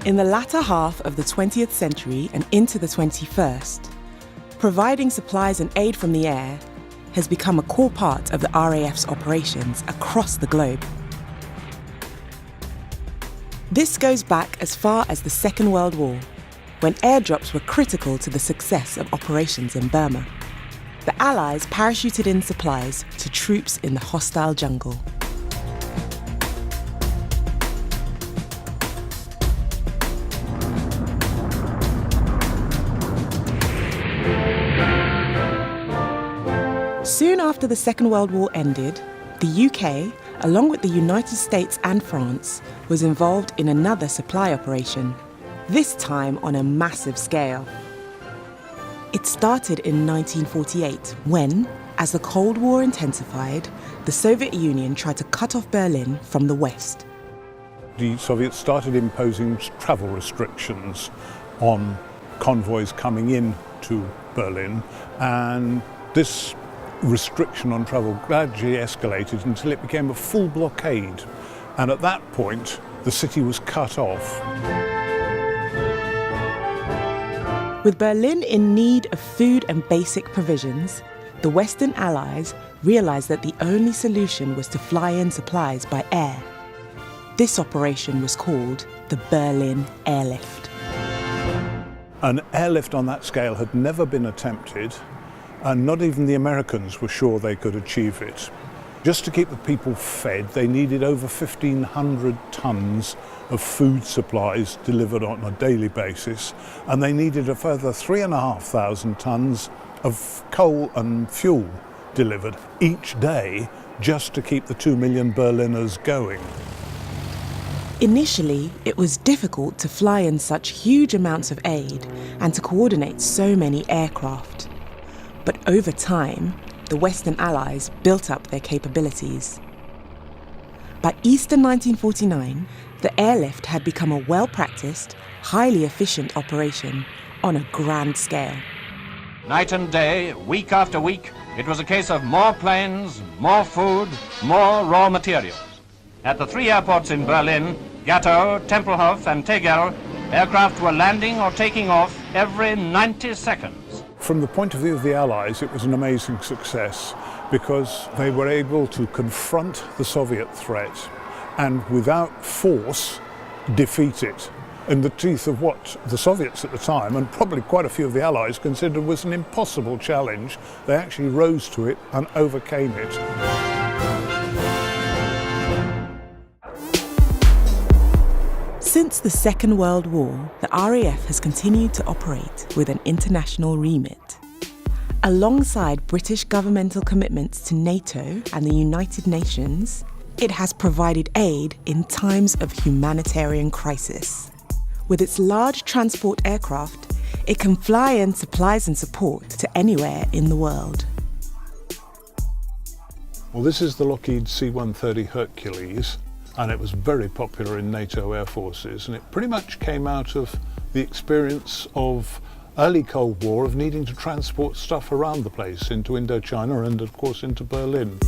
In the latter half of the 20th century and into the 21st, providing supplies and aid from the air has become a core part of the RAF's operations across the globe. This goes back as far as the Second World War, when airdrops were critical to the success of operations in Burma. The Allies parachuted in supplies to troops in the hostile jungle. Soon after the Second World War ended, the UK, along with the United States and France, was involved in another supply operation, this time on a massive scale. It started in 1948 when, as the Cold War intensified, the Soviet Union tried to cut off Berlin from the West. The Soviets started imposing travel restrictions on convoys coming in to Berlin, and this restriction on travel gradually escalated until it became a full blockade, and at that point the city was cut off. With Berlin in need of food and basic provisions, the Western Allies realised that the only solution was to fly in supplies by air. This operation was called the Berlin Airlift. An airlift on that scale had never been attempted, and not even the Americans were sure they could achieve it. Just to keep the people fed, they needed over 1,500 tons of food supplies delivered on a daily basis, and they needed a further 3,500 tons of coal and fuel delivered each day just to keep the 2 million Berliners going. Initially, it was difficult to fly in such huge amounts of aid and to coordinate so many aircraft. But over time, the Western Allies built up their capabilities. By Easter 1949, the airlift had become a well-practiced, highly efficient operation on a grand scale. Night and day, week after week, it was a case of more planes, more food, more raw materials. At the three airports in Berlin, Gatow, Tempelhof and Tegel, aircraft were landing or taking off every 90 seconds. From the point of view of the Allies, it was an amazing success because they were able to confront the Soviet threat and without force defeat it in the teeth of what the Soviets at the time, and probably quite a few of the Allies, considered was an impossible challenge. They actually rose to it and overcame it. Since the Second World War, the RAF has continued to operate with an international remit. Alongside British governmental commitments to NATO and the United Nations, it has provided aid in times of humanitarian crisis. With its large transport aircraft, it can fly in supplies and support to anywhere in the world. Well, this is the Lockheed C-130 Hercules, and it was very popular in NATO air forces, and it pretty much came out of the experience of early Cold War of needing to transport stuff around the place into Indochina and of course into Berlin.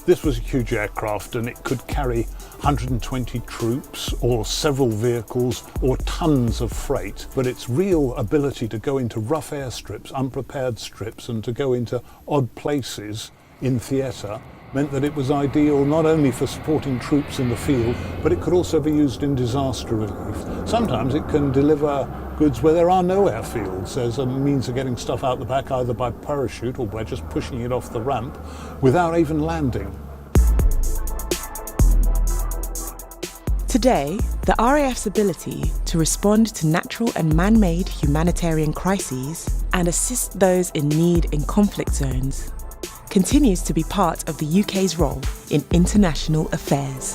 This was a huge aircraft, and it could carry 120 troops or several vehicles or tons of freight, but its real ability to go into rough airstrips, unprepared strips, and to go into odd places in theatre meant that it was ideal not only for supporting troops in the field, but it could also be used in disaster relief. Sometimes it can deliver goods where there are no airfields as a means of getting stuff out the back, either by parachute or by just pushing it off the ramp without even landing. Today, the RAF's ability to respond to natural and man-made humanitarian crises and assist those in need in conflict zones continues to be part of the UK's role in international affairs.